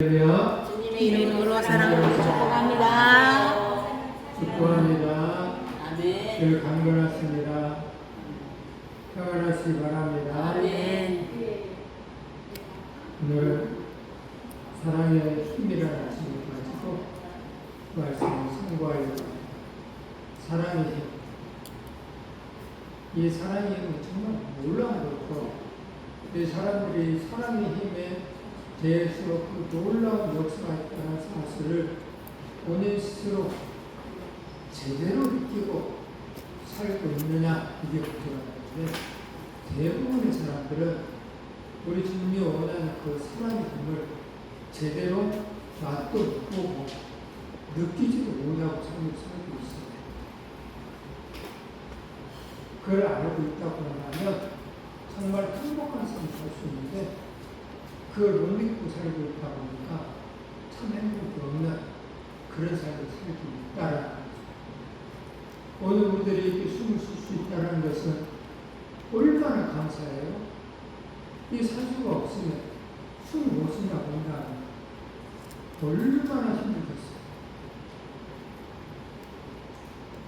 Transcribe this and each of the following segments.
주님의 이름으로 사랑으로 축복합니다. 축복합니다. 아멘. 늘 강건하십니다. 평안하시기 바랍니다. 아멘. 오늘 사랑의 힘이라는 책을 가지고 말씀을 선고하려고 합니다. 사랑의 힘. 이 사랑의 힘은 정말 놀라운 이 사람들이 사랑의 힘에 대해서 그 놀라운 역사가 있다는 사실을 본인 스스로 제대로 느끼고 살고 있느냐, 이게 문제가 되는데, 대부분의 사람들은 우리 주님이 원하는 그 사랑의 힘을 제대로 맛도 못 보고 느끼지도 못하고 삶을 살고 있습니다. 그걸 알고 있다고 하면 정말 행복한 삶을 살 수 있는데, 그걸 못 믿고 살고 있다 보니까 참 행복이 없는 그런 삶을 살고 있다라는 거죠. 오늘 우리들이 이렇게 숨을 쉴 수 있다는 것은 얼마나 감사해요. 이 산소가 없으면 숨을 못 쉰다고 한다면 얼마나 힘들겠어요.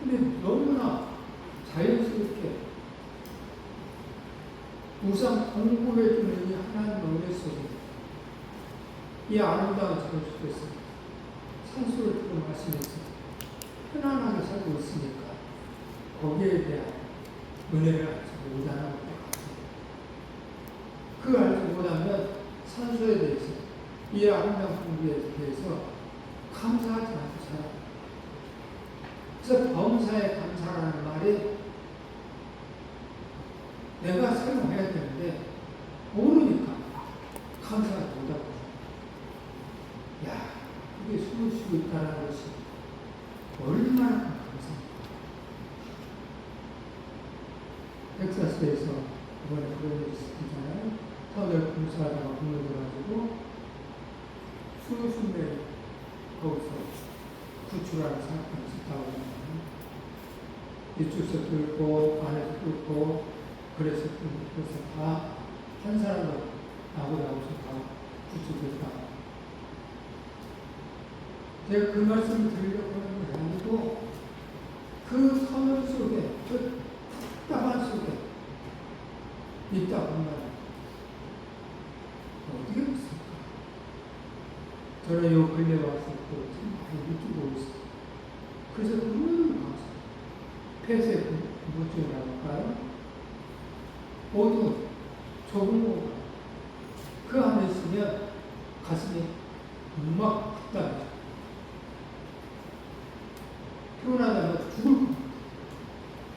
근데 너무나 자연스럽게 우상 공급해주는 이 하나님의 은혜 속에 이 아름다운 저녁 속에서 산소를 들어 마시면서 편안하게 살고 있으니까 거기에 대한 은혜를 알지 못하는 것 같아요. 그 알지 못하면 산소에 대해서 이 아름다운 공기에 대해서 감사하지 않고 살아요. 그래서 범사에 감사라는 말이 내가 사용해야 되는데 모르니까 감사하지 못하고, 야, 그게 숨을 쉬고 있다는 것이 얼마나 감사합니까? 텍사스에서 이번에 그런 일이 있었잖아요. 터널 공사하다가 무너져가지고 수십 명이 거기서 구출하는 사건이 있었다고 합니다. 이쪽에서 뚫고 안에서 뚫고 그래서 다 한 사람도 나고서 다 구출됐다. 제가 그 말씀을 드리려고 하는 게 아니고, 그 터널 속에, 그 답답한 속에 있다 보면 어떻게 됐을까? 저는 요 근래 와서 또 많이 느끼고 있어요. 그래서 너무 감사해요. 폐쇄 공포증이라고 할까요? 모두 좁은 공간. 그 안에 있으면 가슴이 막 답답해요. 피곤하다면 죽을 것 같아요.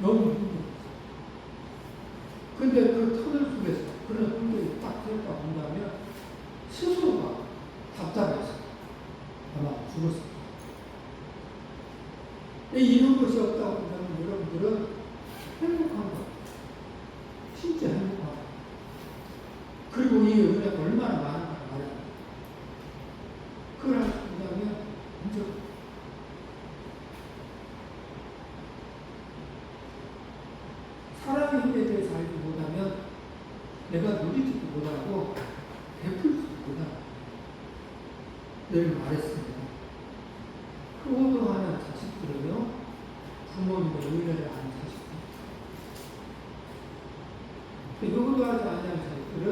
너무 힘들어요. 근데 그 터널 속에서 그런 환경이 딱 됐다고 한다면 스스로가 답답해서 아마 죽었을 거예요. 이런 것이 없다고 한다면 여러분들은 행복한 거예요. 진짜 행복한 거예요. 그리고 이 은혜가 얼마나 많은가 말이에요. 그걸 할 수 있다면 먼저 사랑의 힘에 대해서 알지 못하면 내가 누리지도 못하고 베풀지도 못하고 늘 말했습니다. 효도하는 자식들은요, 부모님의 은혜를 아는 자식들. 효도하지 않는 자식들은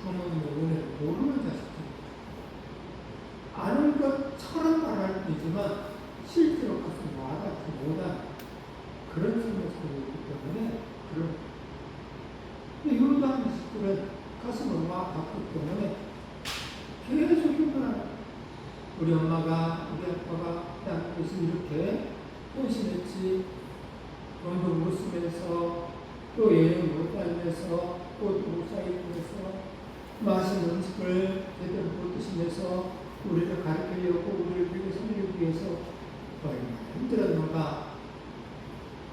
부모님의 은혜를 모르는 자식들입니다. 아는 것처럼 말할 뿐이지만 실제로 가서 와닿지 못한 그런 삶을 살고 있기 때문에, 근데 효도하는 자식들은 가슴을 막 받기 때문에 계속 힘들어요. 우리 엄마가, 우리 아빠가 나한테서 이렇게 헌신했지, 돈도 못 쓰면서, 또 여행 못 다니면서, 옷도 못 사입으면서, 맛있는 음식을 제대로 못 드시면서, 우리를 가르치려고, 우리를 위해 살리기 위해서 얼마나 힘들었는가.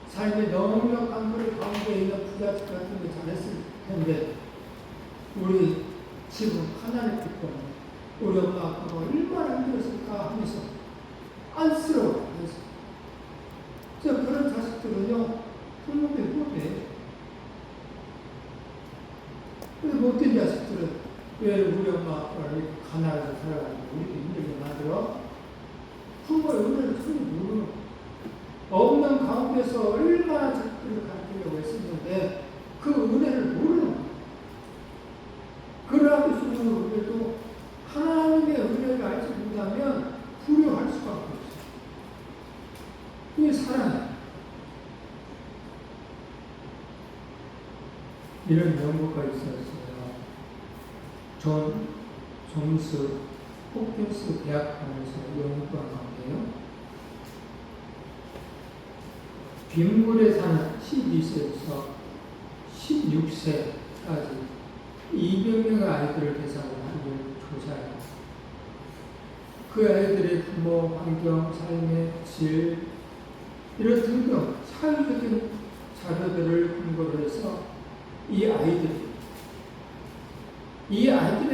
삶의 넉넉한 그릇 가운데 있는 부잣집 같은 거 잘했을 텐데, 우리 집은 가난했기 때문에 우리 엄마 아빠가 얼마나 힘들었을까 하면서 안쓰러워. 그래서 그런 자식들은요, 부모님의 후배예요. 근데 못된 자식들은 왜 우리 엄마 아빠를 가난해서 살아가지고 우리도 힘들게 만들어. 부모의 은혜를 전혀 모르는 없는 가운데서 얼마나 자식들을 가르치려고 했었는데 그 은혜를 모르는 거예요. 그러하기 때문에 우리도 하나님의 은혜를 알지 못하면 불효할 수밖에 없어요. 이게 사랑이에요. 이런 연구가 있었어요. 존 존스 호킨스 대학원에서 연구한 건데요. 빈물에 사는 12세에서 16세까지 200명의 아이들을 대상으로 한 조사해요. 그 아이들의 부모, 환경, 삶의 질, 이런 등등 사회적인 자료들을 근거로 해서 이 아이들의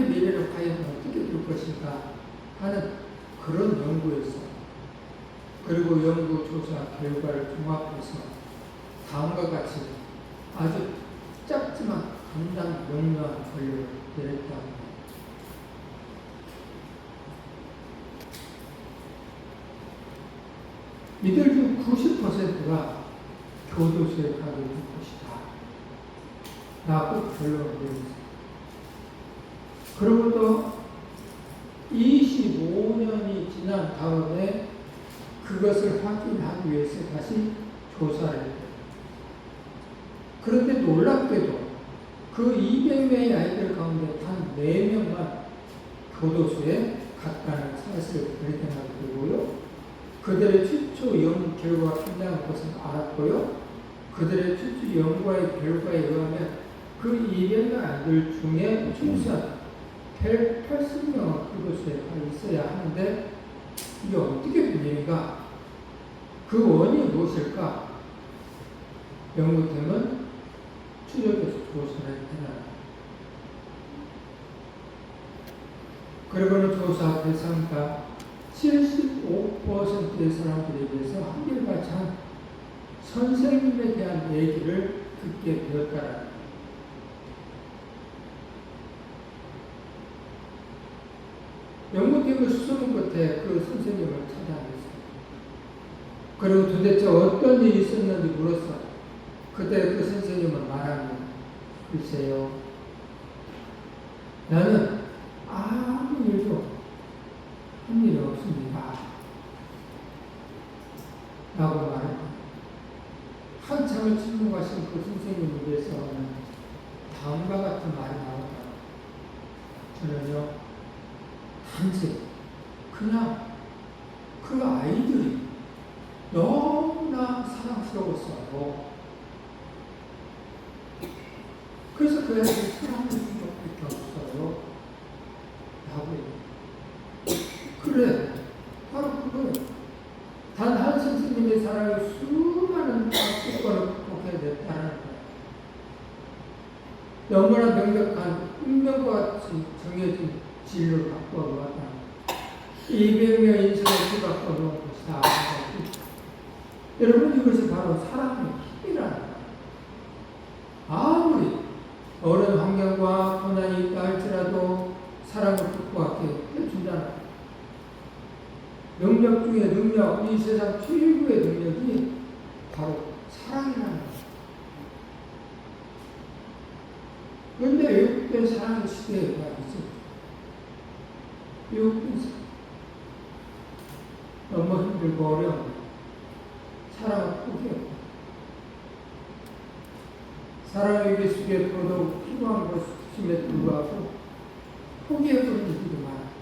미래를 과연 어떻게 될 것인가 하는 그런 연구에서, 그리고 연구 조사 결과를 종합해서 다음과 같이 아주 짧지만 간단 명료한 권리를 내렸다 합니다. 이들 중 90%가 교도소에 가게 될 것이다 라고 결론을 내렸습니다. 그로부터 25년이 지난 다음에 그것을 확인하기 위해서 다시 조사를 했어요. 그런데 놀랍게도 그 200명의 아이들 가운데 단 4명만 교도소에 갔다는 사실을 발견하게 되고요. 그들의 최초 연구 결과가 굉장한 것을 알았고요. 그들의 최초 연구의 결과에 의하면 그 200명 아이들 중에 최소한 180명은 교도소에 가 있어야 하는데 이게 어떻게 된 일인가? 그 원인이 무엇일까? 연구팀은 추적해서 조사를 했다. 그리고는 조사 대상자 75%의 사람들에 대해서 한결같이 한 선생님에 대한 얘기를 듣게 되었다. 연구팀은 수소문 끝에 그 선생님을 찾아냈어요. 그리고 도대체 어떤 일이 있었는지 물었어요. 그때 그 선생님은 말합니다. 글쎄요, 나는 아무 일도 한 일이 없습니다 라고 말합니다. 한참을 침묵하신 그 선생님에 대해서는 다음과 같은 말이 나오더라고요. 저는요, 단지 그냥 그 아이들이 너무나 사랑스러웠어요. 그래서 그 아이들이 사랑을 준 것밖에 없어요 라고 얘기해요. 그래, 바로 그거예요. 단 한 선생님의 사랑이 수많은 사건을 극복해야 됐다는 거예요. 너무나 명백한 운명과 같이 정해진 진로를 바꾸어 놓았다. 200명 인생을 뒤바꿔 놓은 것이다. 여러분, 이것이 바로 사랑의 힘이라는 거예요. 아무리 어려운 환경과 고난이 있다 할지라도 사랑을 극복하게 해준다는 거예요. 능력 중에 능력, 이 세상 최고의 능력이 바로 사랑이라는 거예요. 그런데 외국된 사랑의 시대에 와 있어요. 외국된 사랑. 너무 힘들고 어려운 사랑을 포기했고, 사랑의 길 속에 더더욱 필요한 것임에 불구하고 포기해버리는 일이 많아요.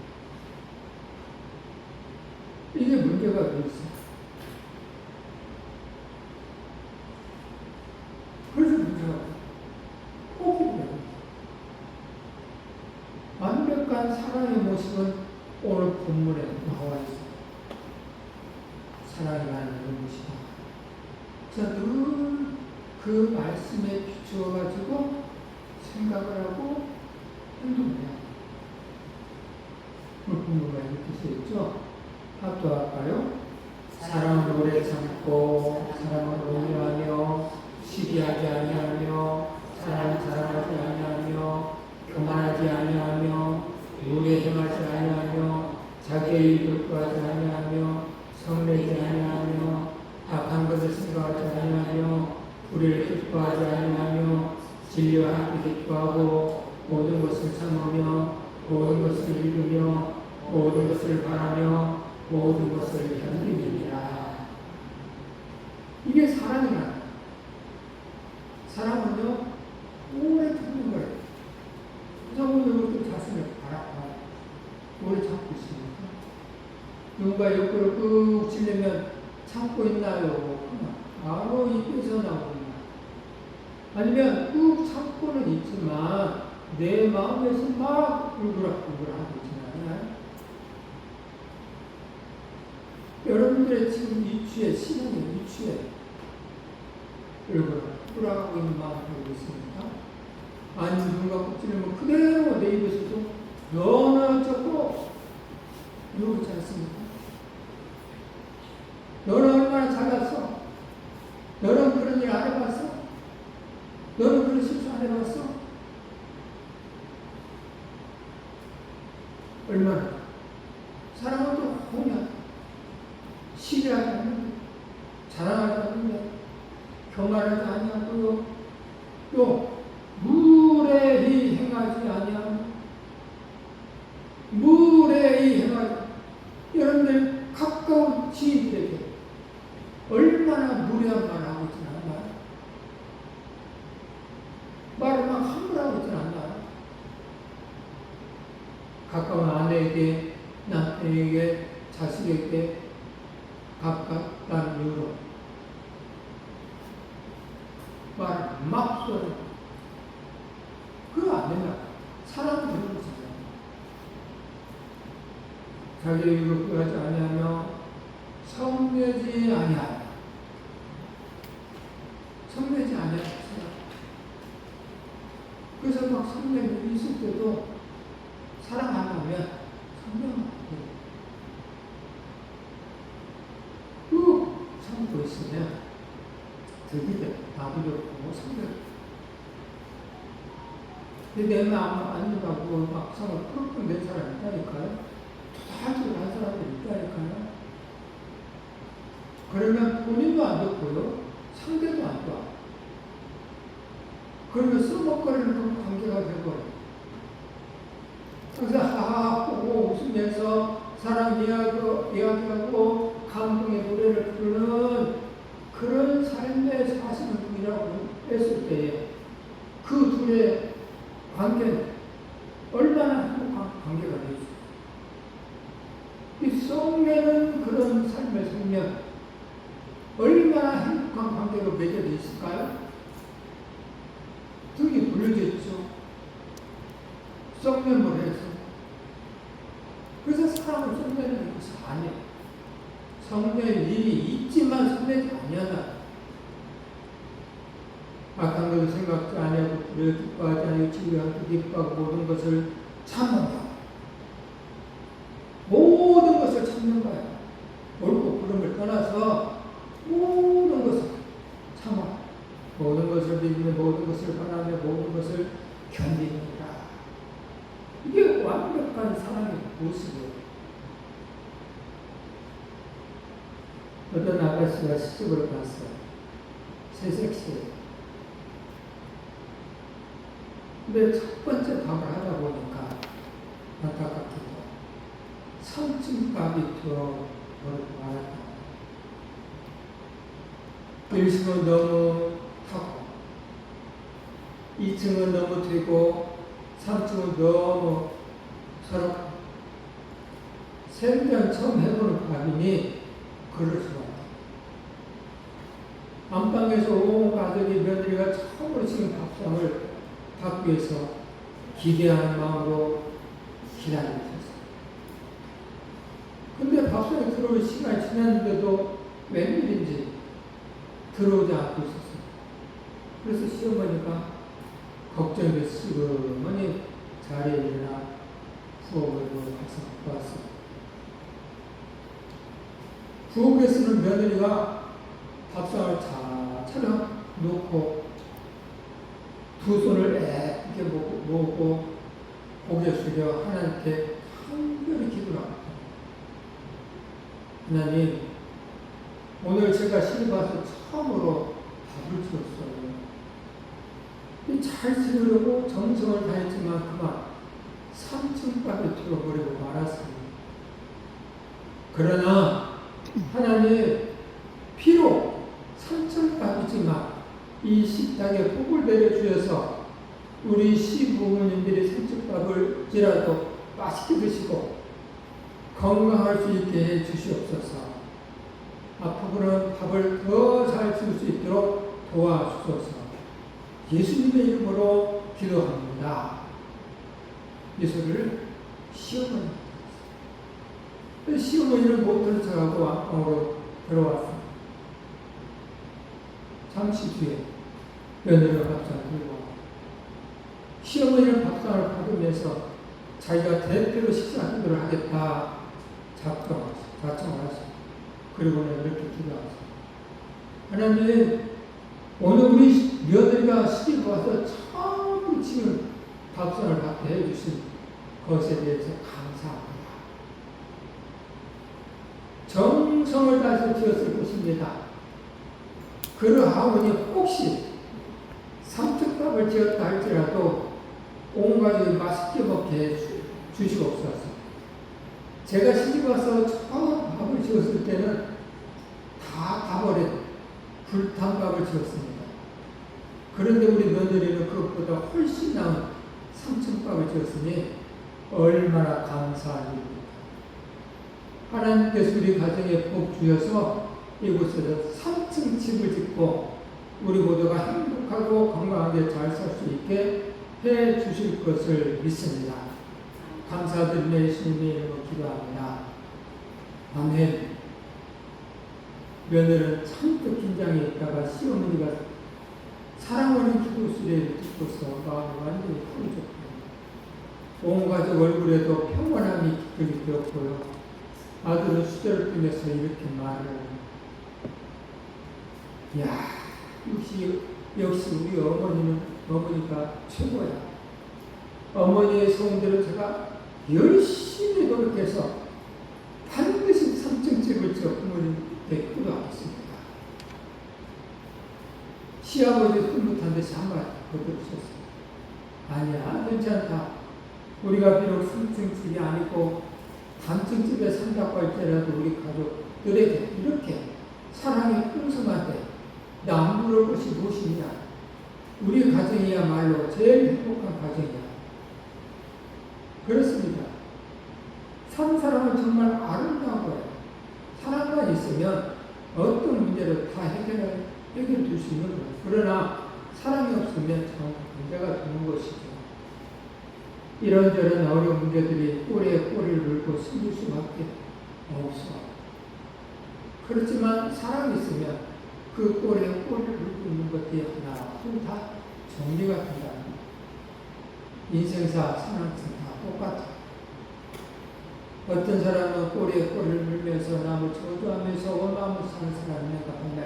이게 문제가 돼 있어요. 그래서 문제가 포기를 해요. 완벽한 사랑의 모습은 오늘 본문에 나와 있어요. 사랑이라는 것이다. 자, 늘 그 말씀에 비추어가지고 생각을 하고 행동해야 돼요. 오늘 본문에 이렇게 되어 있죠? 합도할까요? 사랑은 오래 참고, 사랑은 온유하며, 시기하지 아니하며, 사랑은 자랑하지 아니하며, 교만하지 아니하며, 물에 행하지 아니하며 자기의 일을 구하지 아니하며 성내지 아니하며 악한 것을 생각하지 아니하며 불의를 기뻐하지 아니하며 진리와 함께 기뻐하고 모든 것을 참으며 모든 것을 읽으며 모든 것을 바라며 모든 것을 견디느니라. 이게 사랑이라. 사랑은요 오래 참는 거예요. 여러분 이것도 자신을 바라봐 오래 참고 있습니까? 누군가 옆으로 꾹 치려면 참고 있나요? 바로 입에서 나옵니다. 아니면 꾹 참고는 있지만 내 마음에서 막 울그락불그락하고 있잖아요. 여러분들의 지금 이취에 신앙의 이취에 울그락불그락하고 있는 마음을 가지고 있습니까? 아니면 누군가 꾹 찌르면 그대로 내 입에서도 너는 어쩌고 이러고 있지 않습니까? 너는 얼마나 잘났어? 너는 그런 일 안 해봤어? 너는 그런 실수 안 해봤어? 얼마나? 사랑은 또 그냥 시기하지 않는데, 자랑하지 않는데, 교만하지 아니하고요. 또 무례히 행하지 아니하고, 무례히 행하지. 여러분들 가까운 지인들에게 얼마나 무례한 말을 하고 있지 않나요? 말을 막 함부로 하고 있지 않나요? 가까운 아내에게, 남편에게, 자식에게 가깝다는 이유로 말을 막 쏘는 그거 안 된다. 사랑은 그런 거잖아요. 자기의 일을 구하지 아니하며 성내지 아니하며 성내지 아니하며 그래서 막 성내는 있을 때도 사랑 안 하면 성내면 안 돼요. 꾹 참고 있으면 득이돼. 나도 좋고 성내. 근데 내 마음 안 된다고 막상을 푹푹 낸 사람이 있다니까요. 도달적으로 한 사람들이 있다니까요. 그러면 본인도 안 좋고요. 상대도 안 좋아. 그러면 써먹거리는 그 관계가 되고 그래서 하하 보고 웃으면서 사랑 이야기하고 감동의 노래를 부르는 그런 삶의 사시는 분이라고 했을 때에 그 둘의 관계는 얼마나 행복한 관계가 되죠. 이 썩내는 그런 삶을 살면 얼마나 행복한 관계로 맺어져 있을까요? 등이 불려져 있죠. 썩냄을 해서. 그래서 사람을 썩내는 것이 아니에요. 썩낼 일이 있지만 썩내지 아니하다. 악한 것을 생각지 아니하고 불의를 기뻐하지 아니하고 진리를 기뻐하고 모든 것을 참는다. 모든 것을 참는 거야. 옳고 그름을 떠나서 모든 것을 참아. 모든 것을 믿으며 모든 것을 바라며 모든 것을 견디는다. 이게 완벽한 사랑의 모습이에요. 어떤 아가씨가 시집을 갔어요. 새색시에. 근데 첫 번째 밥을 하다 보니까 안타깝게도 선침밥이 들어버리고 말았다. 1층은 너무 타고 2층은 너무 되고 3층은 너무 서럽고 생전 처음 해보는 밥이니 그럴 수가 없다. 안방에서 온 가족이 며느리가 처음으로 지금 밥상을 받기 위해서 기대하는 마음으로 기다리고 있었어요. 근데 밥상에 들어올 시간이 지났는데도 웬일인지 들어오지 않고 있었어요. 그래서 시어머니가 걱정이 돼서 시어머니 자리에 일어나 부엌으로 가서 왔어요. 부엌에 쓰는 며느리가 밥상을 잘 차려놓고 두 손을 애쁘게 모으고 고개 숙여 하나님께 간절히 기도합니다. 하나님, 오늘 제가 시집 와서 처음으로 밥을 지었어요. 잘 지으려고 정성을 다했지만 그만 3층 밥에 들어버리고 말았습니다. 그러나 하나님, 비록 3층 밥이지만 이 식탁에 복을 내려주셔서 우리 시부모님들이 3층 밥을지라도 맛있게 드시고 건강할 수 있게 해 주시옵소서. 앞으로는 밥을 더 잘 지을 수 있도록 도와주소서. 예수님의 이름으로 기도합니다. 이 소리를 시어머니는 못 들어가고 안방으로 들어왔습니다. 잠시 뒤에 며느리가 밥상을 들고 왔고, 시어머니는 밥상을 받으면서 자기가 대표로 식사하기를 하겠다 작정을 하셨습니다. 그리고는 이렇게 기도하셨습니다. 하나님, 오늘 우리 며느리가 시집 와서 처음 지금 밥상을 받게 해주신 것에 대해서 감사합니다. 정성을 다해서 지었을 것입니다. 그러하오니 혹시 3층밥을 지었다 할지라도 온 가족이 맛있게 먹게 주시옵소서. 제가 시집 와서 처음 밥을 지었을 때는 다 가버린 불탄밥을 지었습니다. 그런데 우리 며느리는 그것보다 훨씬 나은 3층밥을 지었으니 얼마나 감사한 일입니까? 하나님께서 우리 가정에 복 주셔서 이곳에서 3층 집을 짓고 우리 모두가 행복하고 건강하게 잘 살 수 있게 해 주실 것을 믿습니다. 감사드리며 예수님의 이름으로 기도합니다. 아멘. 며느리는 참뜻 긴장해 있다가 시어머니가 사랑하는 기도 소리를 듣고서 마음이 완전히 풀어졌고 온 가족 얼굴에도 평온함이 깃들이 되었고요. 아들은 수저를 펴면서 이렇게 말을 야, 역시 우리 어머니가 최고야. 어머니의 소원대로 제가 열심히 노력해서 반드시 3층 집을 지어 부모님께 기도하겠습니다. 시아버지 흐뭇한 듯이 한마디 거들으셨습니다. 아니야, 괜찮다. 우리가 비록 3층 집이 아니고 단층 집에 산다고 할지라도 우리 가족들에게 이렇게 사랑이 풍성한데 남부를 것이 무엇이냐? 우리 가정이야말로 제일 행복한 가정이야. 그렇습니다. 산 사람은 정말 아름다운 거예요. 사랑만 있으면 어떤 문제를 다 해결될 수 있는 거예요. 그러나 사랑이 없으면 참 문제가 되는 것이죠. 이런저런 어려운 문제들이 꼬리에 꼬리를 물고 숨길 수밖에 없어. 그렇지만 사랑이 있으면 그 꼬리에 꼬리를 물고 있는 것들이 하나 둘 다 정리가 된다. 인생사, 신앙사 다 똑같아. 어떤 사람은 꼬리에 꼬리를 물면서 남을 저주하면서 원망하면서 사는 사람이니까 본다.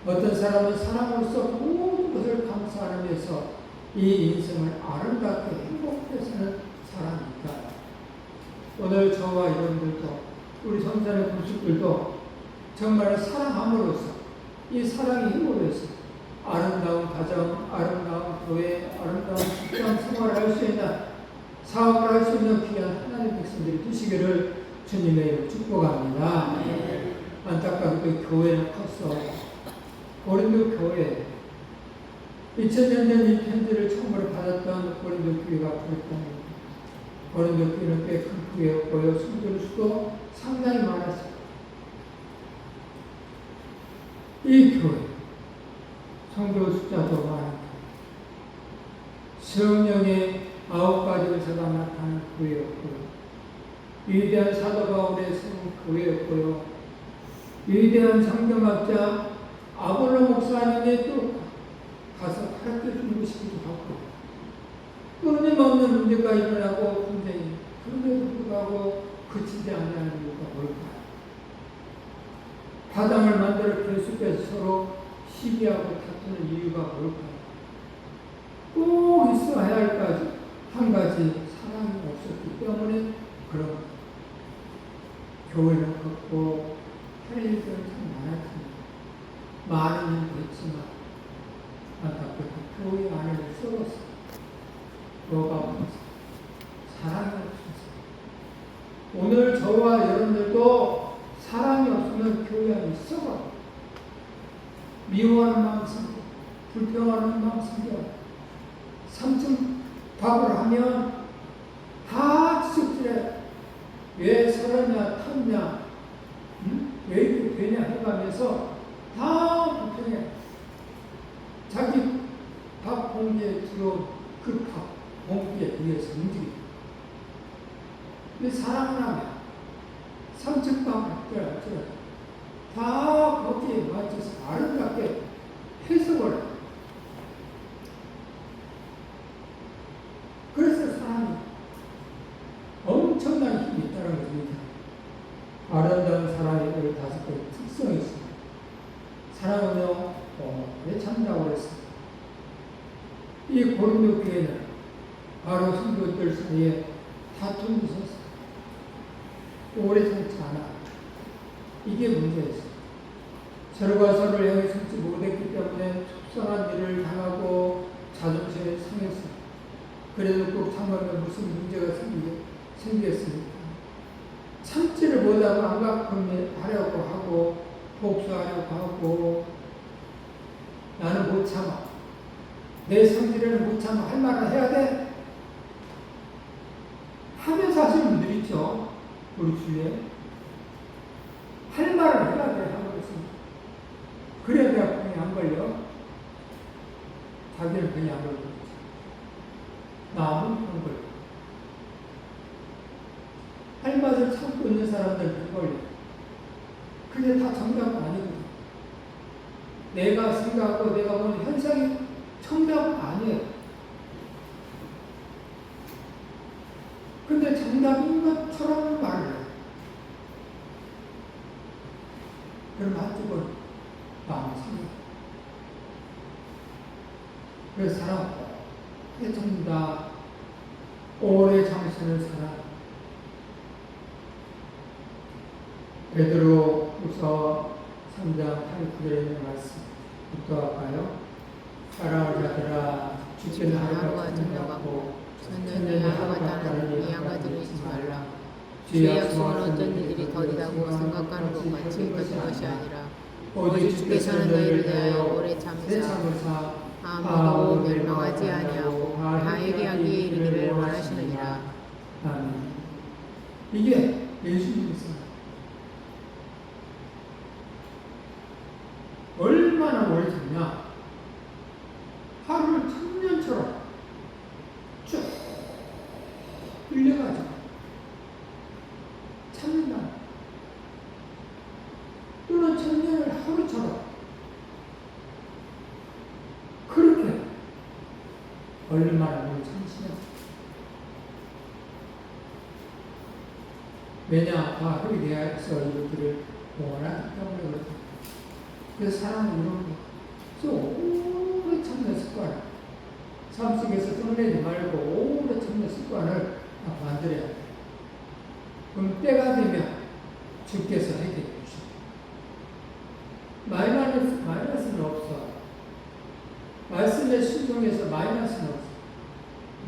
어떤 사람은 사랑으로서 모든 것을 감사하면서 이 인생을 아름답게 행복하게 사는 사람이니까. 오늘 저와 여러분들도 우리 성산의 구식들도 정말 사랑함으로써 이 사랑이 힘으로써 아름다운 가정, 아름다운 교회, 아름다운 직장 생활을 할 수 있는 사업을 할 수 있는 귀한 하나님의 백성들이 되시기를 주님의 이름으로 축복합니다. 네. 안타깝게도 교회는 컸어. 고린도 교회 2000년 전 이 편지를 처음으로 받았던 고린도 교회가 그랬답니다. 고린도 교회는 꽤 큰 교회였고요. 성도의 수도 상당히 많았어요. 이 교회 성도 숫자도 많고 성령의 9가지 은사가 나타나는 교회였고요. 위대한 사도 바울의 세운 교회였고요. 위대한 성경학자 아볼로 목사님의 또 가서 가르쳐주는 것이기도 하고 끊임없는 문제가 일어나고 분쟁이 그런데도 불구하고 그치지 않는 이유가 뭘까요? 파당을 만들어 계속해서 서로 시기하고 다투는 이유가 뭘까요? 꼭 있어야 할까지 한 가지 사랑이 없었기 때문에 그런 교회를 걷고 할 일들은 참 많았습니다. 많은 일도 했지만 안타깝게 교회 안에를 썩었어요. 뭐가 없었어요. 사랑이 없었어요. 오늘 저와 여러분들도 사랑이 없으면 교회 안이 썩어요. 미워하는 마음 생겨, 불평하는 마음 생겨. 3층 밥을 하면 다 지적질해. 왜 서러냐, 탔냐, 왜 이렇게 되냐 해가면서 다 불평해. 자기 밥 공기에 들어온 그 밥 공기에 의해서 움직여. 근데 사랑을 하면 3층 밥을 다 거기에 맞춰서 아름답게 해석을 해요. 그래서 사랑이 엄청난 힘이 있다는 것입니다. 아름다운 사랑의 15가지 특성이 있습니다. 사랑하며 왜 참다고 그랬습니다. 이 고린도 교회는 바로 성도들 사이에 다툼이 있었어요. 오래 참지 않아. 이게 문제였어요. 서로가 서로를 향해 참지 못했기 때문에 속상한 일을 당하고 자존심이 상했어요. 그래도 꼭 참으면 무슨 문제가 생겼습니까? 참지를 못하고 안갚으려고 하고 복수하려고 하고 나는 못 참아. 내 성질을 못 참아. 할 말을 해야 돼. 하면서 하시는 분들 있죠. 우리 주위에. 할 말을 해야 돼. 하고 있습니다. 그래야 내가 병이 안 걸려. 자기는 병이 안 걸려. 남은 병 걸려. 할 말을 참고 있는 사람들 병 걸려. 그게 다 정답은 아니거든. 내가 생각하고 내가 보는 현상이 정답은 아니에요. 근데 정답인 것처럼 말을 해요. 그럼 한쪽은 마음이 상해요. 그래서 사람 오래 참는다. 오래 참으시는 사람. 베드로후서 3장 8-9절에 있는 말씀부터 할까요? 사랑을 받으라. 주께는 하루가 저녁하고 천년이 하루가 다르니 양가들이지 말라. 주의 약속은 어떤 일들이 더디다고 생각하는 것 같이 거친 것이 아니라 오직 주께서는 너희를 대하여 오래 참으사 아무도 멸망하지 아니하고 다 회개하기에 이르기를 원하시느니라. 아멘. 이게 예수님이세요. 얼마나 오래 참냐? 하루를 천년처럼 쭉 흘려가지고 참는다. 또는 천년을 하루처럼 그렇게 얼마나 오래 참으시냐? 왜냐? 다 회개해서 이것들을 원하기 때문에 그렇다. 그래서 사람은 이런 거, 오래 참는 습관, 삶 속에서 떠내지 말고 오래 참는 습관을 만들어야 돼. 그럼 때가 되면 주께서 해결해 주십니다. 마이너스는 없어. 말씀에 순종해서 마이너스는 없어.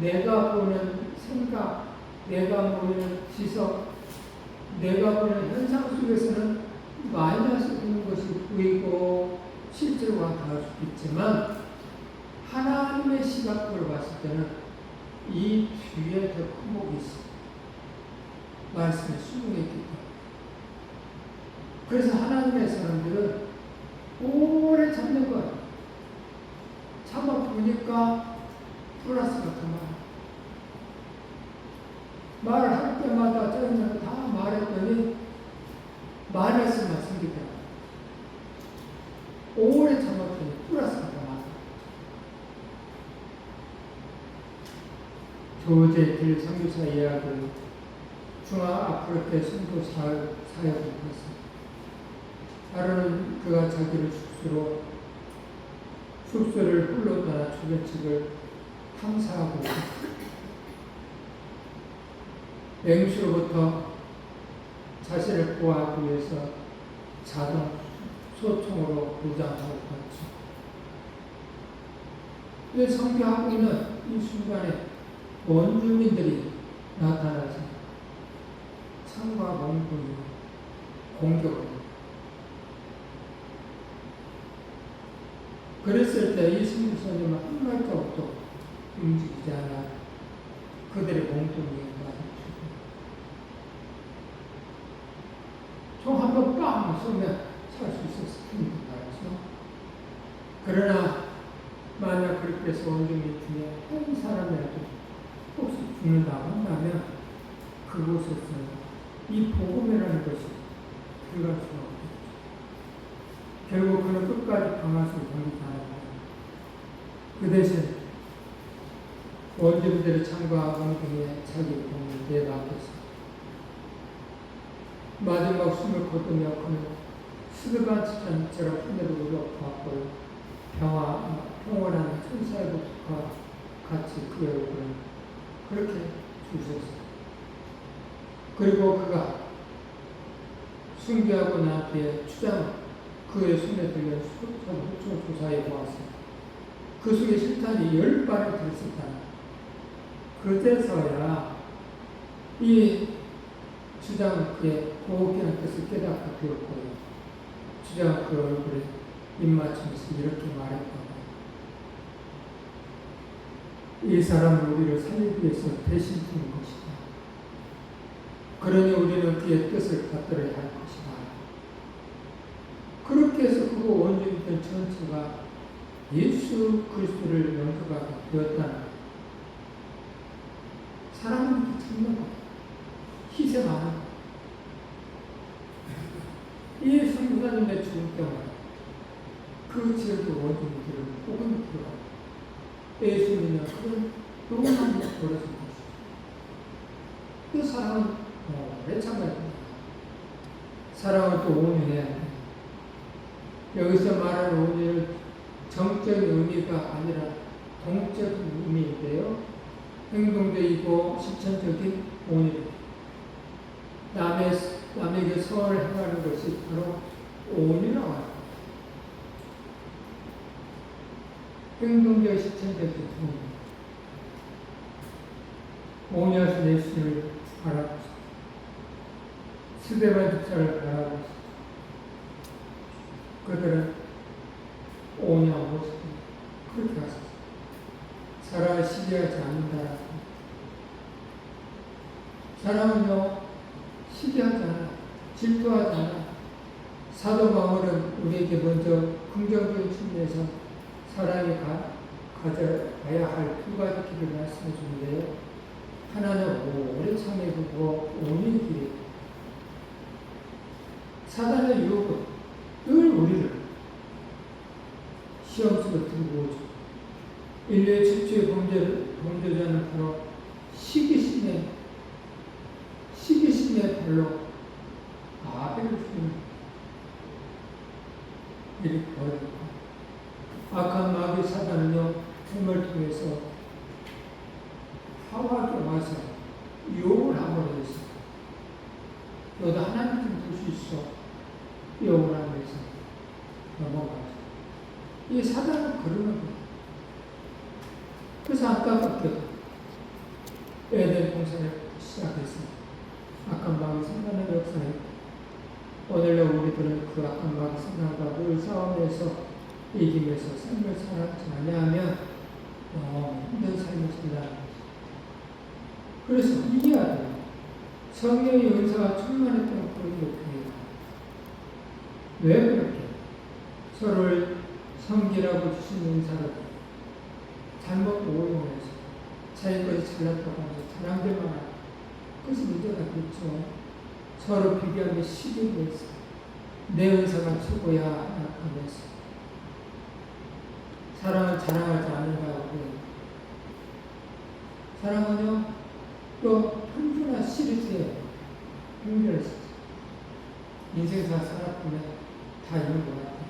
내가 보는 생각, 내가 보는 지적, 내가 보는 현상 속에서는 마이너스 되는 것이 보이고 실제로 닿을 수 있지만 하나님의 시각으로 봤을 때는 이 뒤에 더 큰 복이 있습니다. 말씀에 순종했기 때문에. 그래서 하나님의 사람들은 오래 참는 거예요. 참아 보니까 플러스가 더 많아. 말을 할 때마다 저희는 다 말했더니 마이너스만 생기더라. 오래 참았더니 플러스가 더 많아. 조제길 선교사 예약을 중앙아프리카 선교 사역을 했습니다. 하루는 그가 자기를 숙소를 홀로 떠나 주변 측을 탐사하고 맹수로부터 자신을 보호하기 위해서 자동 소총으로 무장하고 갔죠. 이 성교하고 있는 이 순간에 원주민들이 나타나서 창과 몽군이 공격을 합니다. 그랬을 때 이 선교사님은 한 발자국도 움직이지 않아 그들의 몽둥이에 맞았죠. 총 한 번 빵 쏘면 살 수 있었을 텐데 말이죠. 그러나 만약 그렇게 해서 원주민 중에 한 사람이라도 혹시 죽는다고 한다면 그곳에서 이 복음이라는 것이 들어갈 수가 없겠죠. 결국 그는 끝까지 방아쇠를 걸리지 않았다. 그 대신 원주민들의 창과 몽둥이에 자기 몸을 내박혔습니다. 마지막 숨을 거두며 그는 스드반처럼 하늘을 올라갔고요. 평온한 천사의 모습과 같이 그 얼굴은 그렇게 주셨어요. 그리고 그가 순교하고 난 뒤에 추장 그의 손에 들려 수천 조사해 보았습니다. 그 속에 실탄이 10발을 들었었다. 그때서야 이 주장 그의 고혹이라는 뜻을 깨닫고 되었고요. 주장 그 얼굴에 입맞추면서 이렇게 말했다고. 이 사람은 우리를 살리기 위해서 대신 주는 것이다. 그러니 우리는 그의 뜻을 받들어야 할 것이다. 그렇게 해서 그 원주민들 전체가 예수 그리스도를 영접하게 되었다는 거예요. 사랑은 이렇게 참는 거예요. 희생하는 거예요. 이 선교사님의 죽음 때문에 그 지역의 원주민들은 복음이 들어가요. 예수님은 그런 너무나 벌어진 것이죠. 그 사랑은 오래 참아야 됩니다. 사랑을 또 온유해야 합니다. 여기서 말하는 온유는 정적인 의미가 아니라 동적인 의미인데요. 행동적이고 실천적인 온유입니다. 남에게 선을 행하는 것이 바로 온유라고 합니다. 행동적 실천적인 온유. 온유하신 예수님을 바라보시고 스데반 집사를 바라보시고 그들은 온유한 모습을 그렇게 하셨어요. 사랑을 시기하지 않는다. 사랑은요, 시기하지 않아. 질투하지 않아. 사도 바울은 우리에게 먼저 긍정적인 측면에서 사랑이 가져가야 할 두 가지 길을 말씀해 주는데요. 하나는 오래 참여하고 온유의 길이에요. 사단의 유혹은 늘 우리를 시험 속에 들고 오죠. 인류의 최초의 범죄자는 바로 시기심의 발로 아벨을 죽이는 일이 벌어졌고, 악한 마귀 사단은요, 틈을 통해서 하와에게 와서 유혹을 함으로 해서 너도 하나님 좀 볼 수 있어. 유혹을 하면서 넘어가죠. 이 사단은 그러는 거예요. 그래서 안타깝게도 에덴 동산을 시작해서 악한 마귀 생산의 역사에 오늘날 우리들은 그 악한 마귀 생산과 늘 싸움에서 이기면서 삶을 살지 아니하면 힘든 삶을 산다는 거죠. 그래서 이해해야 돼요. 성령의 은사가 충만했던 그런 교회가 왜 그렇게 서로를 섬기라고 주신 은사를 잘못 오용해서 자기 것이 잘났다고 하면서 자랑들만 하고 그것이 문제가 됐죠. 서로 비교하며 시기를 해서 내 은사가 최고야 하면서 사랑을 자랑하지 않는다고 해요. 사랑은요 또 평균화 시리즈예요. 평균화 시리즈. 인생사 살아보면 다 이런 것 같아요.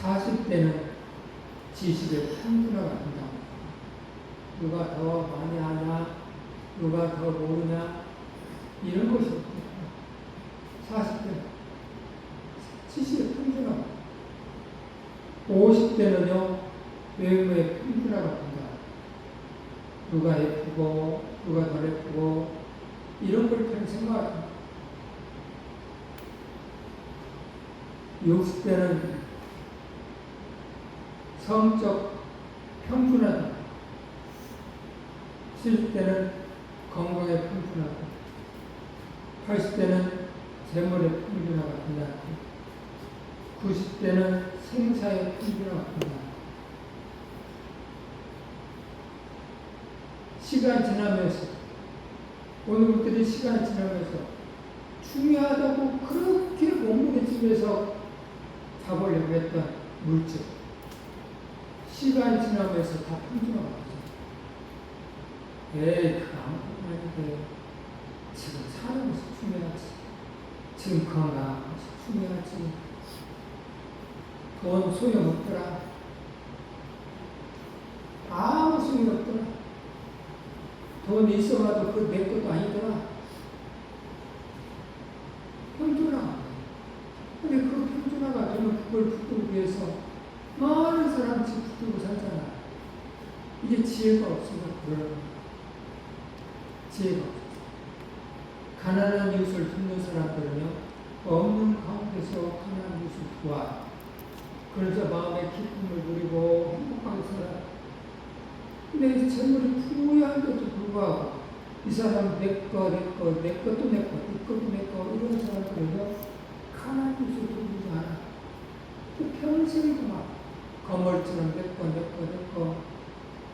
40대는 지식을 평균화가 된다. 누가 더 많이 아냐, 누가 더 모르냐, 이런 것이 없대요. 40대 70대 평준화가 50대는요 외모의 평준화가 된다. 누가 예쁘고 누가 덜 예쁘고 이런 걸 그냥 생각합니다. 60대는 성적 평준화다. 70대는 건강의 평준화다. 80대는 재물의 평준화가 된다. 90대는 생사의 평준화가 된다. 시간 지나면서 오늘 것들이 시간 지나면서 중요하다고 그렇게 몸부림치면서 잡으려고 했던 물질 시간 지나면서 다 평준화가 되죠. 에이 그거 아무것도 아닌데 지금 사는 것이 중요하지. 지금 건강한 것이 중요하지. 돈 소용없더라. 아무 소용없더라. 돈이 있어봐도 그거 내 것도 아니더라. 평준화. 근데 그 평준화가 되면 그걸 붙들기 위해서 많은 사람이 붙들고 살잖아. 이게 지혜가 없으면 그러는 거야. 지혜가 없어. 가난한 이웃을 돕는 사람들은요, 없는 가운데서 가난한 이웃을 도와. 그래서 마음의 기쁨을 누리고 행복하게 살아. 근데 재물이 부유한데도 불구하고 이 사람 내 것도 내 거, 네 것도 내 거, 이런 사람들은요, 가난한 이웃을 돕지 않아. 평생도 막 거물처럼 내 거.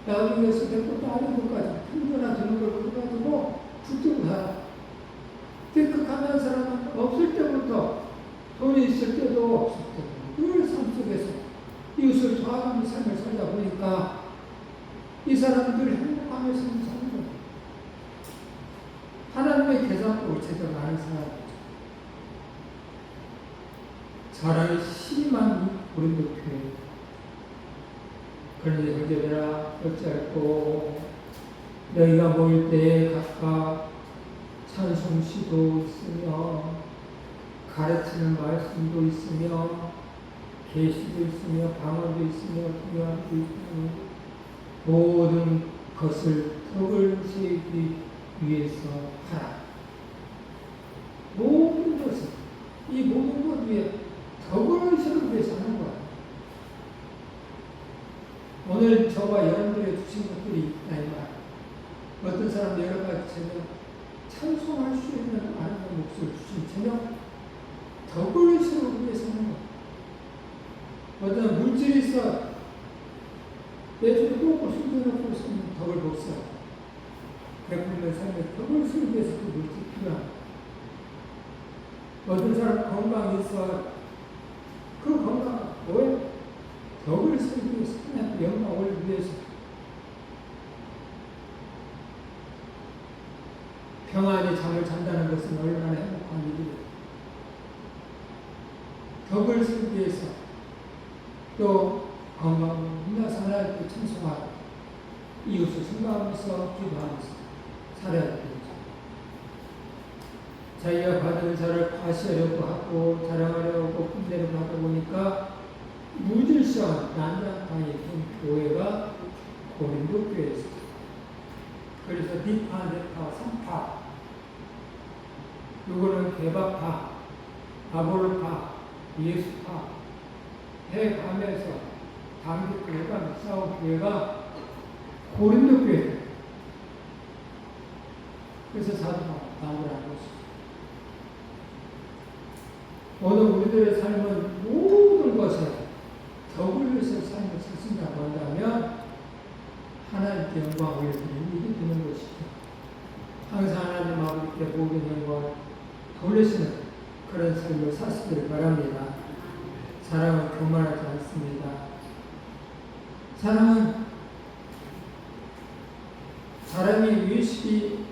나중에서 내 것도 아닌 것까지 평준화 되는 걸 가지고 붙들고 살아. 근데 그 가난한 사람은 없을 때부터 돈이 있을 때도 없을 때도 늘 삶 속에서 이웃을 도와가는 삶을 살다 보니까 이 사람들이 행복하면서 사는 거예요. 하나님의 계산법을 제대로 아는 사람이죠. 자랑이 심한 고린도 교회. 그런데 형제들아 어찌할꼬 너희가 모일 때에 각각 찬송시도 있으며 가르치는 말씀도 있으며 계시도 있으며 방언도 있으며 동요함도 있으며 모든 것을 덕을 세우기 위해서 하라. 모든 것을 이 모든 것 위에 덕을 세우기 위해서 하는 거야. 오늘 저와 여러분들이 주신 것들이 있다 이 말. 어떤 사람 여러 가지 제가 찬송할 수 있는 아름다운 목소리를 주신 전혀 덕을 세우기 위해서 하는 거야. 어떤 물질이 있어 내 손에 꼭 숨겨놓고 있으면 덕을 못 써. 베푸는 삶에 덕을 세우기 위해서 그 물질이 필요한 거야. 어떤 사람 건강이 있어 그 건강 뭐야? 덕을 세우기 위해서 하나님 영광을 위해서 평안히 잠을 잔다는 것은 얼마나 행복한 일이에요. 덕을 세우기 위해서 또 건강을 인나서 하나님께 찬송하고 이웃을 생각하면서 기도하면서 살아야 되죠. 자기가 받은 은사를 과시하려고 하고 자랑하려고 뽐내려고 하다 보니까 무질서한 난장판이 된 교회가 고린도 교회였어요. 그래서 니파, 네파, 삼파, 요거는 개박파, 아볼파, 예수파 해가면서 단교회가 싸운 교회가 고린도 교회. 그래서 사도가 나무라는 것이죠. 오늘 우리들의 삶은 모든 것에 덕을 위해서 삶을 사신다고 한다면 하나님께 영광을 드리는 일이 되는 것이죠. 항상 하나님 아버지께 모든 영광을 돌리시는 그런 삶을 사시기를 바랍니다. 사랑은 교만하지 않습니다. 사랑은 사람이 위식이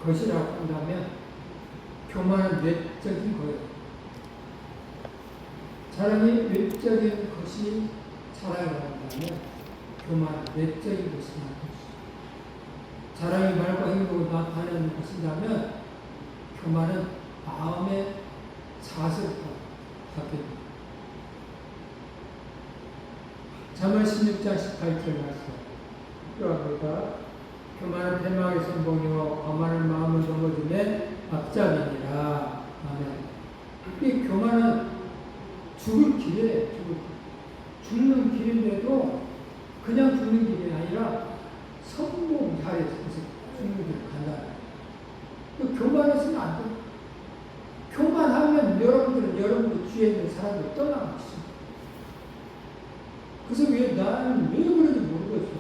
것이라고 한다면 교만은 내적인 거예요. 사람이 외적인 것이 자랑이라고 한다면 교만은 내적인 것이 나타납니다. 자랑이 말과 행동으로 나타나는 것이라면 교만은 마음의 자세가 바뀝니다. 잠언 16장 18절 말씀 필요합니다. 교만은 패망의 선봉이요 거만한 마음을 넘어짐에 앞잡이니라. 아멘. 이 교만은 죽을 길이에요. 죽는 길인데도 그냥 죽는 길이 아니라 선봉 잘해서 죽는 길을 간다. 교만해서는 안 돼. 교만하면 여러분들 뒤에 있는 사람들 떠나가시죠. 그래서 나는 왜 그런지 모르겠어.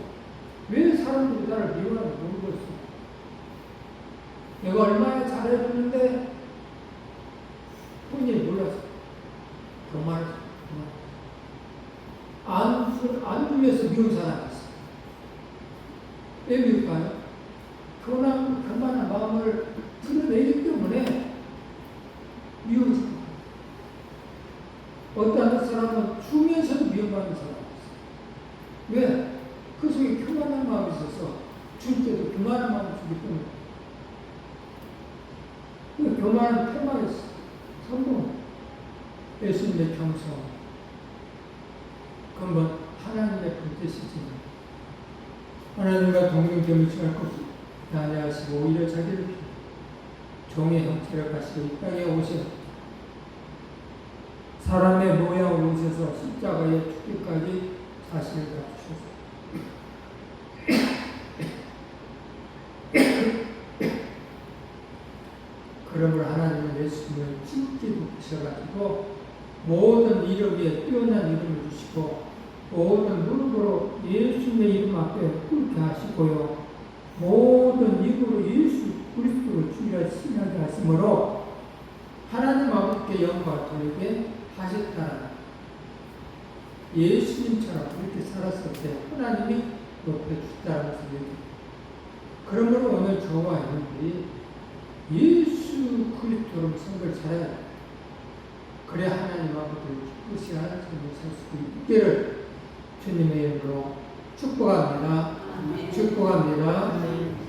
왜 사람들이 나를 미워하는지 모르겠어. 내가 얼마나 잘해줬는데 본인이 몰랐어. 교만해서. 안 위해서 미운 사람이 있어. 왜 미울까요? 교만한 마음을 드러내기 때문에 미워지는 거예요. 어떤 사람은 주면서도 미워하는 사람이 있어요. 왜? 그 속에 교만한 마음이 있어서 줄 때도 교만한 마음을 주기 때문에. 교만은 패망했어. 성공. 예수님의 겸손. 그건 하나님의 본뜻이지만 하나님과 동등됨을 취할 것을 다녀하시고 오히려 자기를 종의 형체를 가지고 이 땅에 오셔 사람의 모양으로 오셔서 십자가에 죽기까지 자신을 다주셨어요. 그러므로 하나님은 예수님을 찢게 붙이셔가지고 모든 이름 위에 뛰어난 이름을 주시고 모든 무릎으로 예수님의 이름 앞에 꿇게 하시고요. 모든 입으로 예수 그리스도를 주라 신하게 하심으로 하나님 아버지께 영광을 돌리게 하셨다. 예수님처럼 그렇게 살았을 때 하나님이 높여주셨다는 것입니다. 그러므로 오늘 저와 여러분들이 예수 그리스도로 생각을 잘해야 돼요. 그래야 하나님 아버지를 기쁘시게 하는 삶을 살 수 있기를 주님의 이름으로 축복합니다. 축복합니다.